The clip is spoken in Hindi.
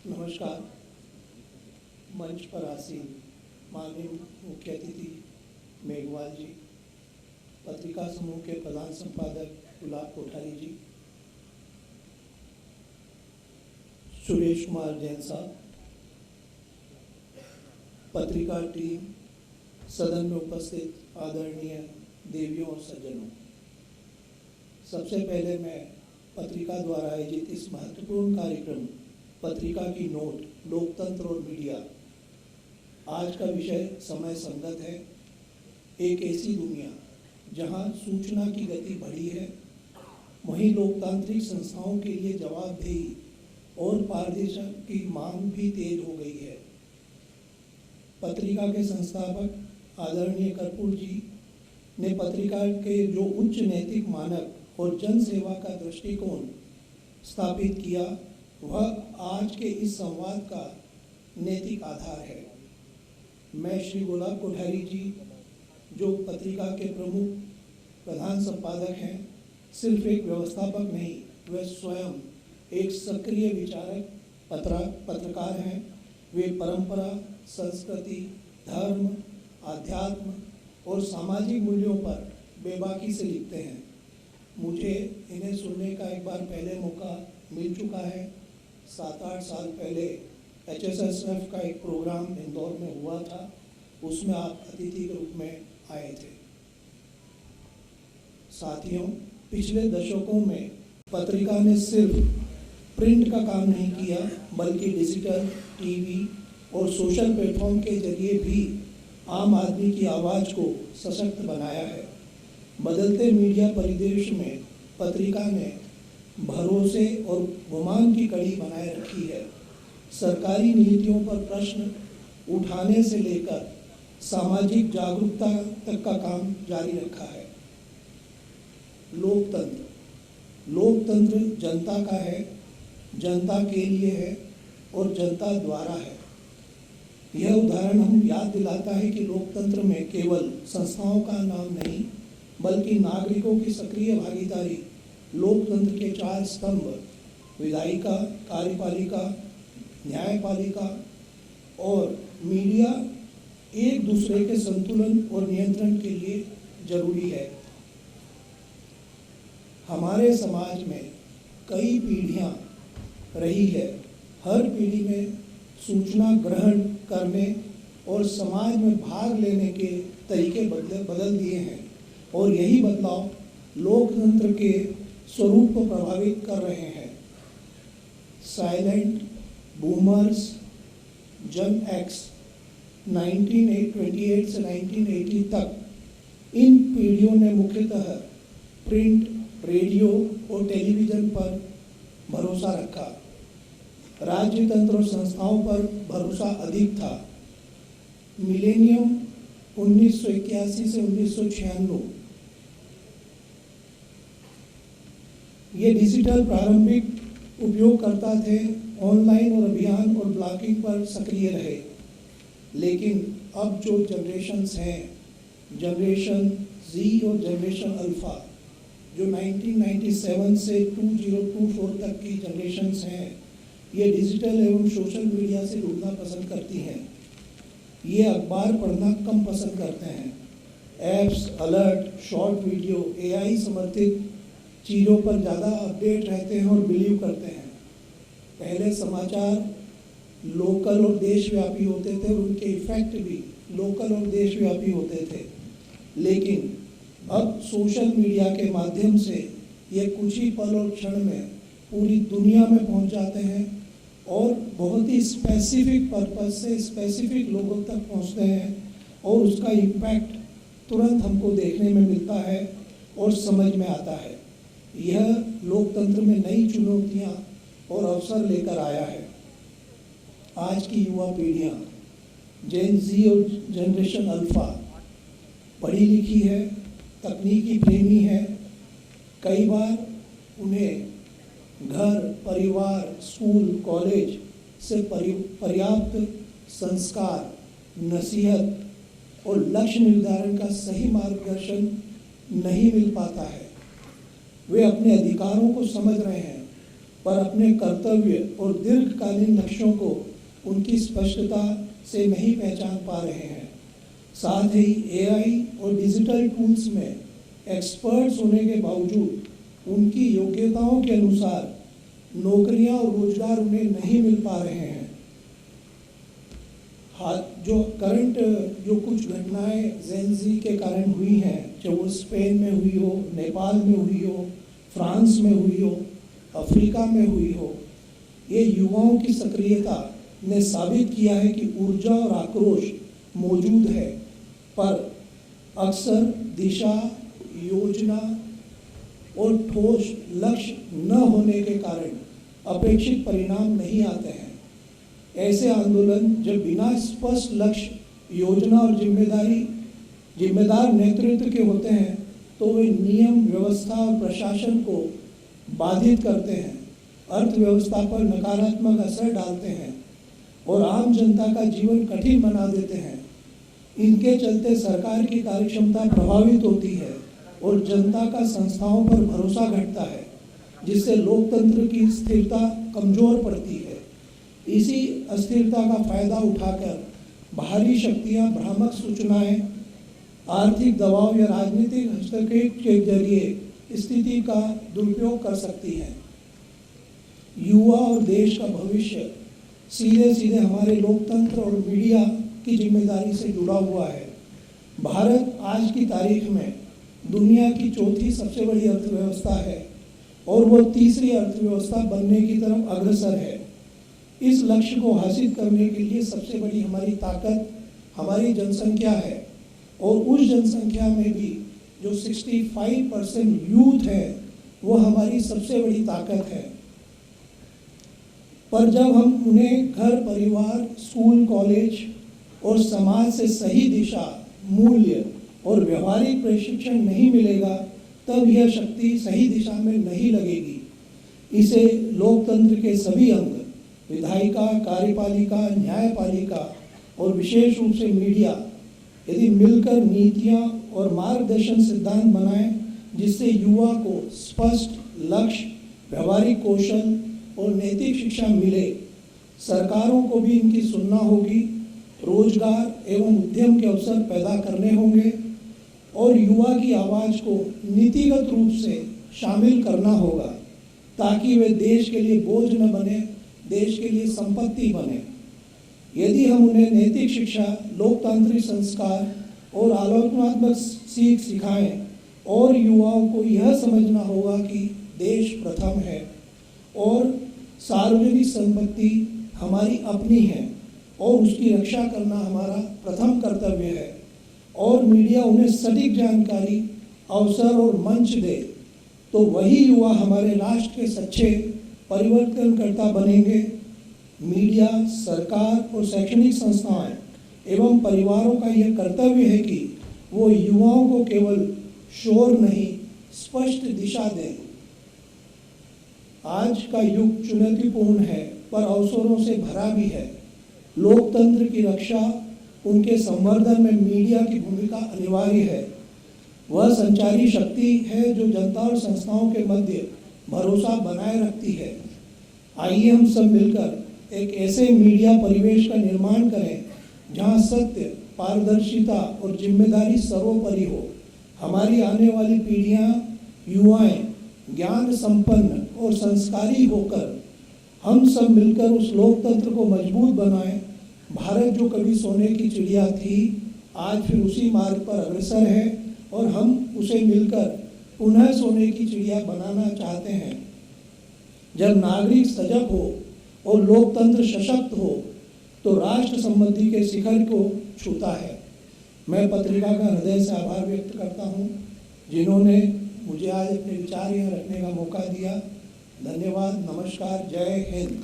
नमस्कार। मंच पर आसीन माननीय मुख्य अतिथि मेघवाल जी, पत्रिका समूह के प्रधान संपादक गुलाब कोठारी जी, सुरेश कुमार जैन साहब, पत्रिका टीम, सदन में उपस्थित आदरणीय देवियों और सज्जनों, सबसे पहले मैं पत्रिका द्वारा आयोजित इस महत्वपूर्ण कार्यक्रम पत्रिका की नोट, लोकतंत्र और मीडिया, आज का विषय समय संगत है। एक ऐसी दुनिया जहां सूचना की गति बढ़ी है, वहीं लोकतांत्रिक संस्थाओं के लिए जवाबदेही और पारदर्शिता की मांग भी तेज हो गई है। पत्रिका के संस्थापक आदरणीय कर्पूर जी ने पत्रिका के जो उच्च नैतिक मानक और जन सेवा का दृष्टिकोण स्थापित किया, वह आज के इस संवाद का नैतिक आधार है। मैं श्री गुलाब कोठारी जी, जो पत्रिका के प्रमुख प्रधान संपादक हैं, सिर्फ एक व्यवस्थापक नहीं, वे स्वयं एक सक्रिय विचारक पत्रकार हैं। वे परंपरा, संस्कृति, धर्म, आध्यात्म और सामाजिक मूल्यों पर बेबाकी से लिखते हैं। मुझे इन्हें सुनने का एक बार पहले मौका मिल चुका है। 7-8 साल पहले HSSF का एक प्रोग्राम इंदौर में हुआ था, उसमें आप अतिथि के रूप में आए थे। साथियों, पिछले दशकों में पत्रिका ने सिर्फ प्रिंट का काम नहीं किया, बल्कि डिजिटल, टीवी और सोशल प्लेटफॉर्म के जरिए भी आम आदमी की आवाज़ को सशक्त बनाया है। बदलते मीडिया परिदृश्य में पत्रिका ने भरोसे और गुमान की कड़ी बनाए रखी है। सरकारी नीतियों पर प्रश्न उठाने से लेकर सामाजिक जागरूकता तक का काम जारी रखा है। लोकतंत्र जनता का है, जनता के लिए है और जनता द्वारा है। यह उदाहरण हम याद दिलाता है कि लोकतंत्र में केवल संस्थाओं का नाम नहीं, बल्कि नागरिकों की सक्रिय भागीदारी लोकतंत्र के 4 स्तंभ, विधायिका, कार्यपालिका, न्यायपालिका और मीडिया, एक दूसरे के संतुलन और नियंत्रण के लिए जरूरी है। हमारे समाज में कई पीढ़ियां रही है। हर पीढ़ी में सूचना ग्रहण करने और समाज में भाग लेने के तरीके बदल दिए हैं, और यही बदलाव लोकतंत्र के स्वरूप को प्रभावित कर रहे हैं। साइलेंट बूमर्स, जन एक्स 1928 से 1980 तक, इन पीढ़ियों ने मुख्यतः प्रिंट, रेडियो और टेलीविज़न पर भरोसा रखा। राज्य तंत्र और संस्थाओं पर भरोसा अधिक था। मिलेनियम 1981 से 1996, ये डिजिटल प्रारंभिक उपयोगकर्ता थे, ऑनलाइन और अभियान और ब्लॉगिंग पर सक्रिय रहे। लेकिन अब जो जनरेशन्स हैं, जनरेशन Z और जनरेशन अल्फ़ा, जो 1997 से 2024 तक की जनरेशन्स हैं, ये डिजिटल एवं सोशल मीडिया से जुड़ना पसंद करती हैं। ये अखबार पढ़ना कम पसंद करते हैं। Apps, alert, short video, AI समर्थित चीज़ों पर ज़्यादा अपडेट रहते हैं और बिलीव करते हैं। पहले समाचार लोकल और देशव्यापी होते थे, और उनके इफेक्ट भी लोकल और देशव्यापी होते थे। लेकिन अब सोशल मीडिया के माध्यम से ये कुछ ही पल और क्षण में पूरी दुनिया में पहुंच जाते हैं और बहुत ही स्पेसिफिक पर्पस से स्पेसिफिक लोगों तक पहुंचते हैं, और उसका इम्पैक्ट तुरंत हमको देखने में मिलता है और समझ में आता है। यह लोकतंत्र में नई चुनौतियां और अवसर लेकर आया है। आज की युवा पीढ़ियां, जेन Z और जनरेशन अल्फ़ा, पढ़ी लिखी है, तकनीकी प्रेमी है। कई बार उन्हें घर, परिवार, स्कूल, कॉलेज से पर्याप्त संस्कार, नसीहत और लक्ष्य निर्धारण का सही मार्गदर्शन नहीं मिल पाता है। वे अपने अधिकारों को समझ रहे हैं, पर अपने कर्तव्य और दीर्घकालीन लक्ष्यों को उनकी स्पष्टता से नहीं पहचान पा रहे हैं। साथ ही एआई और डिजिटल टूल्स में एक्सपर्ट्स होने के बावजूद उनकी योग्यताओं के अनुसार नौकरियां और रोजगार उन्हें नहीं मिल पा रहे हैं। जो कुछ घटनाएं जेन-ज़ी के कारण हुई हैं, चाहे वो स्पेन में हुई हो, नेपाल में हुई हो, फ्रांस में हुई हो, अफ्रीका में हुई हो, ये युवाओं की सक्रियता ने साबित किया है कि ऊर्जा और आक्रोश मौजूद है, पर अक्सर दिशा, योजना और ठोस लक्ष्य न होने के कारण अपेक्षित परिणाम नहीं आते हैं। ऐसे आंदोलन जब बिना स्पष्ट लक्ष्य, योजना और जिम्मेदार नेतृत्व के होते हैं तो वे नियम, व्यवस्था और प्रशासन को बाधित करते हैं, अर्थव्यवस्था पर नकारात्मक असर डालते हैं और आम जनता का जीवन कठिन बना देते हैं। इनके चलते सरकार की कार्यक्षमता प्रभावित होती है और जनता का संस्थाओं पर भरोसा घटता है, जिससे लोकतंत्र की स्थिरता कमजोर पड़ती है। इसी अस्थिरता का फायदा उठाकर बाहरी शक्तियां भ्रामक सूचनाएं, आर्थिक दबाव या राजनीतिक हस्तक्षेप के जरिए स्थिति का दुरुपयोग कर सकती हैं। युवा और देश का भविष्य सीधे सीधे हमारे लोकतंत्र और मीडिया की जिम्मेदारी से जुड़ा हुआ है। भारत आज की तारीख में दुनिया की चौथी सबसे बड़ी अर्थव्यवस्था है और वो तीसरी अर्थव्यवस्था बनने की तरफ अग्रसर है। इस लक्ष्य को हासिल करने के लिए सबसे बड़ी हमारी ताकत हमारी जनसंख्या है और उस जनसंख्या में भी जो 65% यूथ है वो हमारी सबसे बड़ी ताकत है। पर जब हम उन्हें घर, परिवार, स्कूल, कॉलेज और समाज से सही दिशा, मूल्य और व्यवहारिक प्रशिक्षण नहीं मिलेगा, तब यह शक्ति सही दिशा में नहीं लगेगी। इसे लोकतंत्र के सभी अंग, विधायिका, कार्यपालिका, न्यायपालिका और विशेष रूप से मीडिया यदि मिलकर नीतियां और मार्गदर्शन सिद्धांत बनाएं, जिससे युवा को स्पष्ट लक्ष्य, व्यवहारिक कौशल और नैतिक शिक्षा मिले, सरकारों को भी इनकी सुनना होगी, रोजगार एवं उद्यम के अवसर पैदा करने होंगे और युवा की आवाज़ को नीतिगत रूप से शामिल करना होगा ताकि वे देश के लिए बोझ न बने, देश के लिए संपत्ति बने। यदि हम उन्हें नैतिक शिक्षा, लोकतांत्रिक संस्कार और आलोचनात्मक सीख सिखाएं और युवाओं को यह समझना होगा कि देश प्रथम है और सार्वजनिक संपत्ति हमारी अपनी है और उसकी रक्षा करना हमारा प्रथम कर्तव्य है और मीडिया उन्हें सटीक जानकारी, अवसर और मंच दे, तो वही युवा हमारे राष्ट्र के सच्चे परिवर्तनकर्ता बनेंगे। मीडिया, सरकार और शैक्षणिक संस्थाएं एवं परिवारों का यह कर्तव्य है कि वो युवाओं को केवल शोर नहीं, स्पष्ट दिशा दें। आज का युग चुनौतीपूर्ण है पर अवसरों से भरा भी है। लोकतंत्र की रक्षा, उनके संवर्धन में मीडिया की भूमिका अनिवार्य है। वह संचारी शक्ति है जो जनता और संस्थाओं के मध्य भरोसा बनाए रखती है। आइए हम सब मिलकर एक ऐसे मीडिया परिवेश का निर्माण करें जहां सत्य, पारदर्शिता और जिम्मेदारी सर्वोपरि हो। हमारी आने वाली पीढ़ियां, युवाएं ज्ञान संपन्न और संस्कारी होकर हम सब मिलकर उस लोकतंत्र को मजबूत बनाएं। भारत जो कभी सोने की चिड़िया थी, आज फिर उसी मार्ग पर अग्रसर है और हम उसे मिलकर पुनः सोने की चिड़िया बनाना चाहते हैं। जब नागरिक सजग हो और लोकतंत्र सशक्त हो तो राष्ट्र समृद्धि के शिखर को छूता है। मैं पत्रिका का हृदय से आभार व्यक्त करता हूं, जिन्होंने मुझे आज अपने विचार यहाँ रखने का मौका दिया। धन्यवाद, नमस्कार, जय हिंद।